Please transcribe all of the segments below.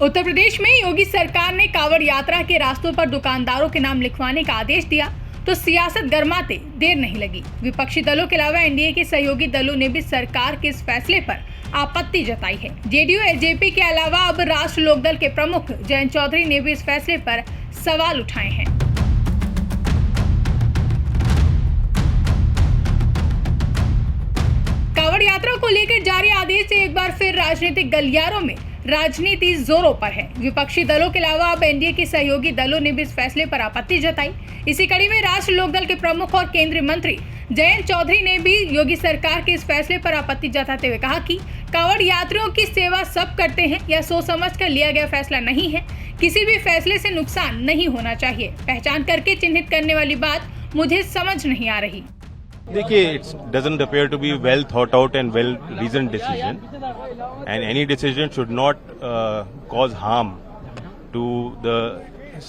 उत्तर प्रदेश में योगी सरकार ने कांवड़ यात्रा के रास्तों पर दुकानदारों के नाम लिखवाने का आदेश दिया तो सियासत गरमाते देर नहीं लगी। विपक्षी दलों के अलावा एनडीए के सहयोगी दलों ने भी सरकार के इस फैसले पर आपत्ति जताई है। जेडीयू एलजेपी के अलावा अब राष्ट्र लोकदल के प्रमुख जयंत चौधरी ने भी इस फैसले पर सवाल उठाए हैं। कांवड़ यात्रा को लेकर जारी आदेश से एक बार फिर राजनीतिक गलियारों में राजनीति जोरों पर है। विपक्षी दलों के अलावा अब एनडीए के सहयोगी दलों ने भी इस फैसले पर आपत्ति जताई। इसी कड़ी में राष्ट्र लोकदल के प्रमुख और केंद्रीय मंत्री जयंत चौधरी ने भी योगी सरकार के इस फैसले पर आपत्ति जताते हुए कहा कि कांवड़ यात्रियों की सेवा सब करते हैं, यह सोच समझ कर लिया गया फैसला नहीं है। किसी भी फैसले से नुकसान नहीं होना चाहिए। पहचान करके चिन्हित करने वाली बात मुझे समझ नहीं आ रही। देखिए, it doesn't appear to be well thought out and well reasoned decision, and any decision should not cause harm to the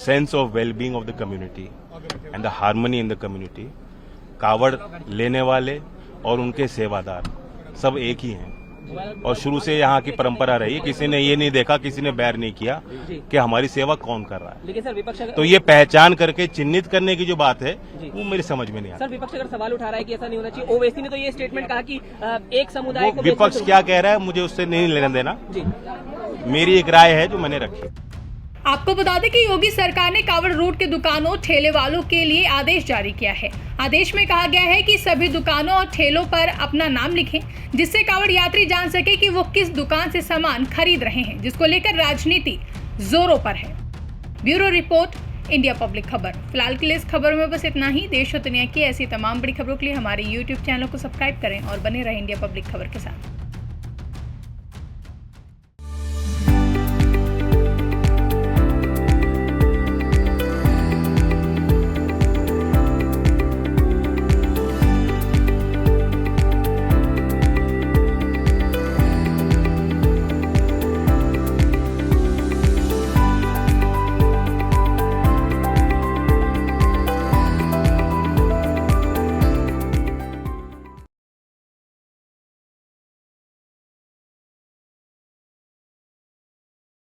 sense of well-being of the community and the harmony in the community. कावड़ लेने वाले और उनके सेवादार सब एक ही हैं और शुरू से यहाँ की परंपरा रही। किसी ने ये नहीं देखा, किसी ने बैर नहीं किया कि हमारी सेवा कौन कर रहा है। लेकिन सर विपक्ष तो ये पहचान करके चिन्हित करने की जो बात है वो मेरी समझ में नहीं आता। सर विपक्ष अगर सवाल उठा रहा है कि ऐसा नहीं होना चाहिए, ओवैसी ने तो ये स्टेटमेंट कहा कि एक समुदाय को विपक्ष क्या कह रहा है मुझे उससे नहीं लेना देना जी। मेरी एक राय है जो मैंने रखी। आपको बता दें कि योगी सरकार ने कांवड़ रूट के दुकानों ठेले वालों के लिए आदेश जारी किया है। आदेश में कहा गया है कि सभी दुकानों और ठेलों पर अपना नाम लिखें, जिससे कांवड़ यात्री जान सके कि वो किस दुकान से सामान खरीद रहे हैं, जिसको लेकर राजनीति जोरों पर है। ब्यूरो रिपोर्ट, इंडिया पब्लिक खबर। फिलहाल के लिए इस खबर में बस इतना ही। देश और दुनिया की ऐसी तमाम बड़ी खबरों के लिए हमारे YouTube चैनल को सब्सक्राइब करें और बने रहें इंडिया पब्लिक खबर के साथ।